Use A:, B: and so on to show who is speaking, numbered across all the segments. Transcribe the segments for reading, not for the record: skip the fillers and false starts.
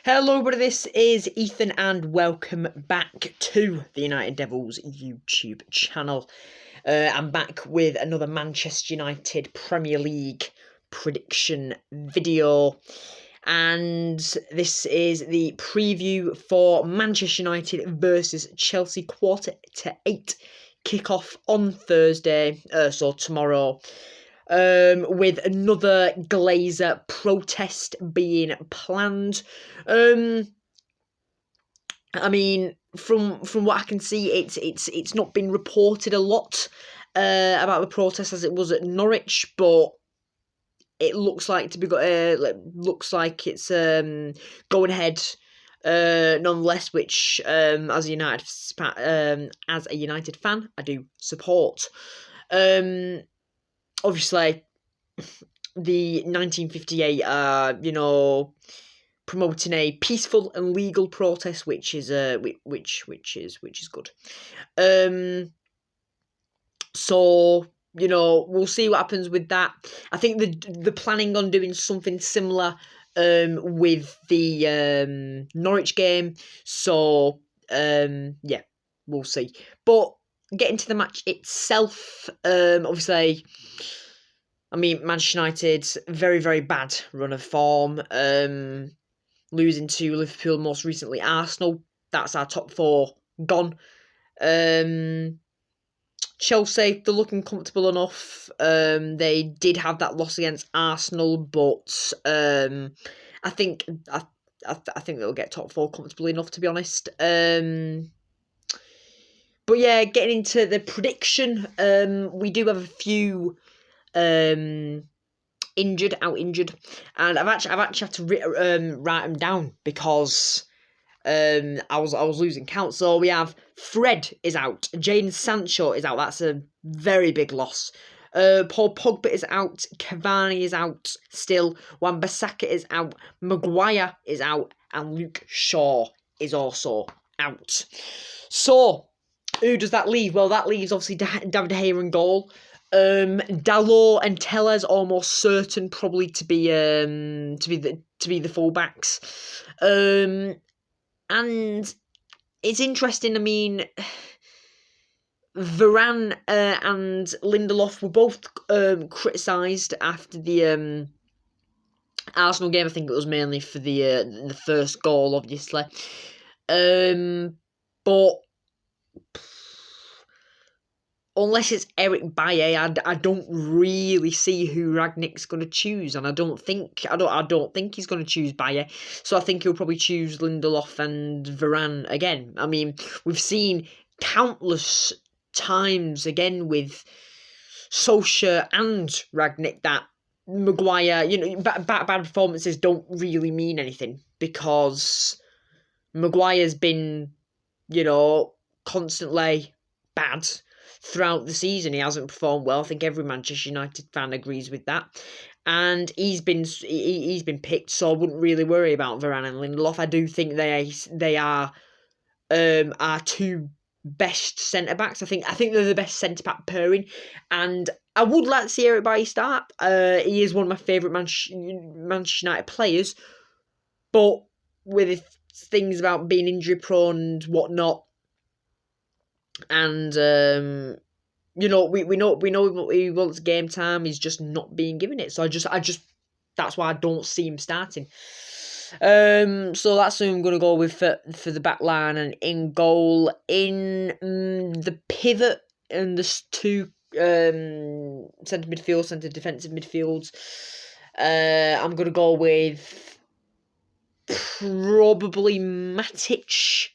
A: Hello everybody, this is Ethan and welcome back to the United Devils YouTube channel. I'm back with another Manchester United Premier League prediction video, and this is the preview for Manchester United versus Chelsea quarter-to-8 kickoff on Thursday, so tomorrow. With another Glazer protest being planned. I mean, from what I can see, it's not been reported a lot about the protest as it was at Norwich, but it looks like it's going ahead nonetheless, which as a United fan I do support. Obviously, the 1958 promoting a peaceful and legal protest, which is good. So we'll see what happens with that. I think the planning on doing something similar with the Norwich game. So yeah, we'll see. But getting to the match itself, obviously, I mean, Manchester United's very, very bad run of form. Losing to Liverpool, most recently Arsenal. That's our top four gone. Chelsea, they're looking comfortable enough. They did have that loss against Arsenal, but I think they'll get top four comfortably enough, to be honest. But yeah, getting into the prediction, we do have a few out injured, and I've actually had to write them down because I was losing count. So we have Fred is out, Jadon Sancho is out. That's a very big loss. Paul Pogba is out, Cavani is out still, Wan-Bissaka is out, Maguire is out, and Luke Shaw is also out. So who does that leave? Well, that leaves obviously David De Gea in goal. Dalot and Telles almost certain probably to be the fullbacks. And it's interesting. I mean, Varane and Lindelof were both criticised after the Arsenal game. I think it was mainly for the first goal, obviously. But unless it's Eric Bailly, I don't really see who Rangnick's going to choose, and I don't think he's going to choose Bailly. So I think he'll probably choose Lindelof and Varane again. I mean, we've seen countless times again with Solskjaer and Rangnick that Maguire, bad performances don't really mean anything because Maguire's been, constantly bad throughout the season. He hasn't performed well. I think every Manchester United fan agrees with that. And he's been picked, so I wouldn't really worry about Varane and Lindelof. I do think they are our two best centre backs. I think they're the best centre back pairing, and I would like to see Eric Bailly start. He is one of my favourite Manchester United players, but with things about being injury prone and whatnot, and we know he wants game time. He's just not being given it. So I just that's why I don't see him starting. So that's who I'm going to go with for the back line. And in goal, in the pivot, and there's two centre midfield, centre defensive midfields. I'm going to go with probably Matic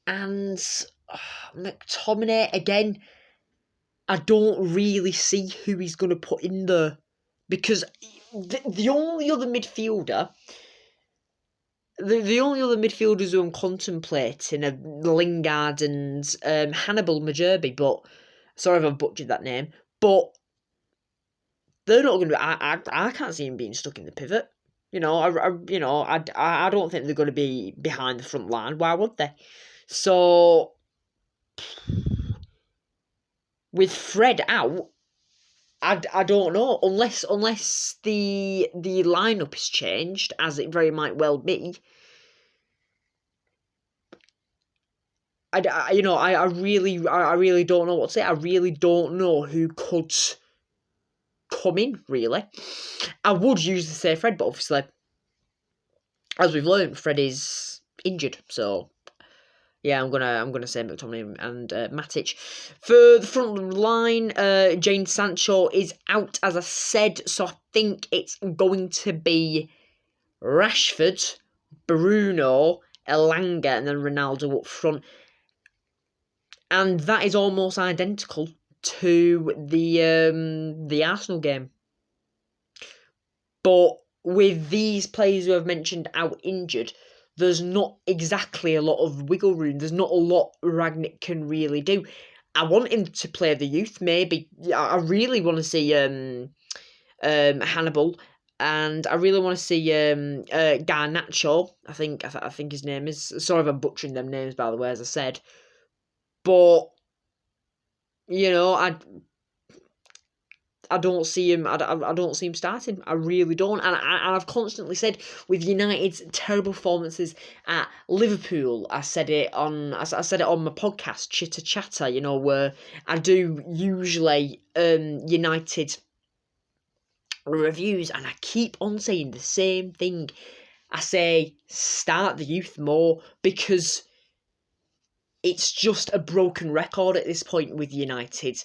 A: and McTominay again. I don't really see who he's going to put in there because the only other midfielder, the only other midfielders who I'm contemplating are Lingard and Hannibal Majerbi. But sorry if I've butchered that name, but they're not going to. I can't see him being stuck in the pivot. I don't think they're going to be behind the front line. Why would they? So with Fred out, I don't know, unless the lineup is changed, as it very might well be. I really don't know what to say. I really don't know who could come in, really. I would use the say Fred, but obviously, as we've learned, Fred is injured, so yeah, I'm gonna say McTominay and Matic. For the front line, Jane Sancho is out, as I said, so I think it's going to be Rashford, Bruno, Elanga, and then Ronaldo up front. And that is almost identical to the Arsenal game. But with these players who I've mentioned out injured, there's not exactly a lot of wiggle room. There's not a lot Rangnick can really do. I want him to play the youth, maybe. I really want to see Hannibal, and I really want to see Garnacho. I think his name is. Sorry if I'm butchering them names, by the way, as I said. But I don't see him. I don't see him starting. I really don't. And I've constantly said with United's terrible performances at Liverpool. I said it on my podcast, Chitter Chatter. Where I do usually United reviews, and I keep on saying the same thing. I say start the youth more, because it's just a broken record at this point with United.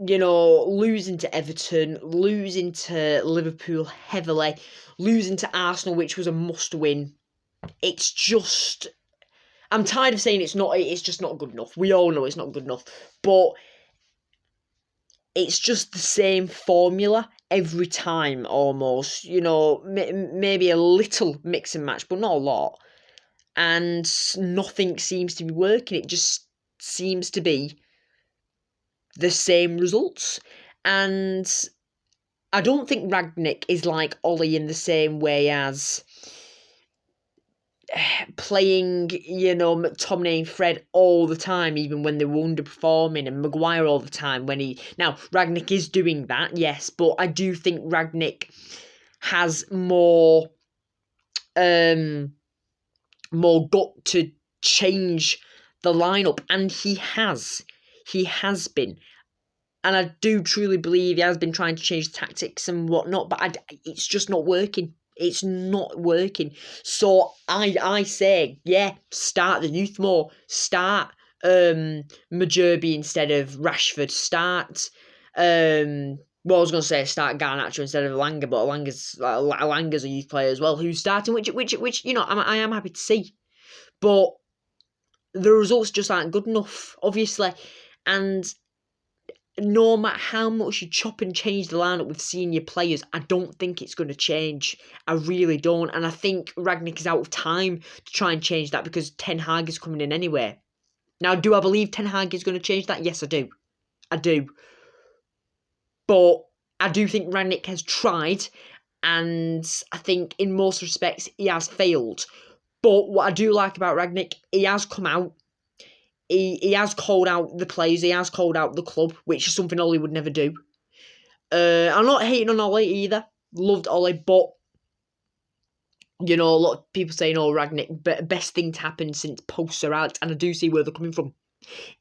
A: Losing to Everton, losing to Liverpool heavily, losing to Arsenal, which was a must-win. It's just, I'm tired of saying it's just not good enough. We all know it's not good enough, but it's just the same formula every time, almost. Maybe a little mix and match, but not a lot. And nothing seems to be working. It just seems to be the same results. And I don't think Rangnick is like Ollie in the same way as playing, McTominay and Fred all the time, even when they were underperforming, and Maguire all the time Now, Rangnick is doing that, yes, but I do think Rangnick has more gut to change the lineup, and he has been. And I do truly believe he has been trying to change tactics and whatnot, but it's just not working. It's not working. So I say, yeah, start the youth more. Start Majerby instead of Rashford. Start I was going to say start Garnacho instead of Elanga, but Elanga's a youth player as well who's starting, which I am happy to see. But the results just aren't good enough, obviously. And no matter how much you chop and change the lineup with senior players, I don't think it's going to change. I really don't. And I think Rangnick is out of time to try and change that, because Ten Hag is coming in anyway. Now, do I believe Ten Hag is going to change that? Yes, I do. I do. But I do think Rangnick has tried, and I think in most respects he has failed. But what I do like about Rangnick, he has come out. He has called out the players, he has called out the club, which is something Ollie would never do. I'm not hating on Ollie either. Loved Ollie, but a lot of people saying, Rangnick, best thing to happen since post-Sir Alex, and I do see where they're coming from.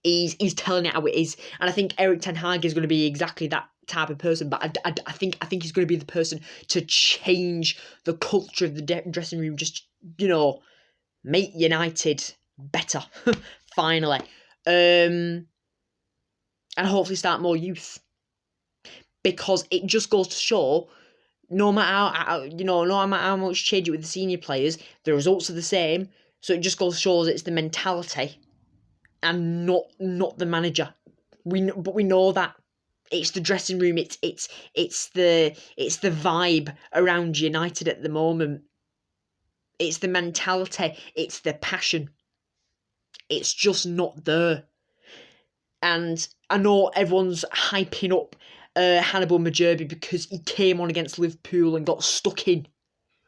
A: He's telling it how it is, and I think Erik Ten Hag is going to be exactly that type of person, but I think he's going to be the person to change the culture of the dressing room, just, make United better, finally. And hopefully start more youth. Because it just goes to show, no matter how much change it with the senior players, the results are the same. So it just goes to show that it's the mentality and not the manager. But we know that. It's the dressing room, it's the vibe around United at the moment. It's the mentality, it's the passion. It's just not there. And I know everyone's hyping up Hannibal Majerby because he came on against Liverpool and got stuck in,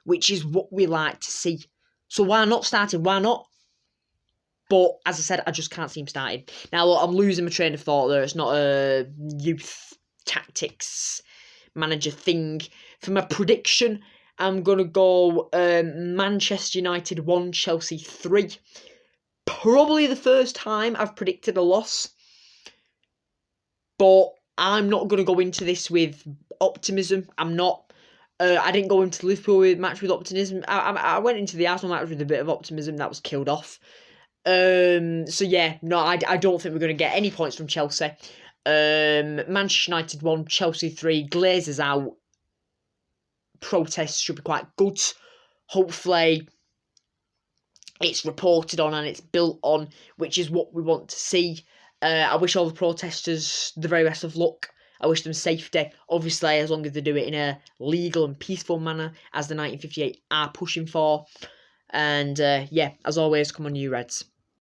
A: which is what we like to see. So why not starting? Why not? But as I said, I just can't see him starting. Now, look, I'm losing my train of thought there. It's not a youth tactics manager thing. For my prediction, I'm going to go Manchester United 1, Chelsea 3. Probably the first time I've predicted a loss. But I'm not going to go into this with optimism. I'm not. I didn't go into the Liverpool match with optimism. I went into the Arsenal match with a bit of optimism. That was killed off. So yeah, no, I don't think we're going to get any points from Chelsea. Manchester United 1, Chelsea 3. Glazers out. Protests should be quite good. Hopefully, it's reported on and it's built on, which is what we want to see. I wish all the protesters the very best of luck. I wish them safety, obviously, as long as they do it in a legal and peaceful manner, as the 1958 are pushing for. And yeah, as always, come on, you Reds.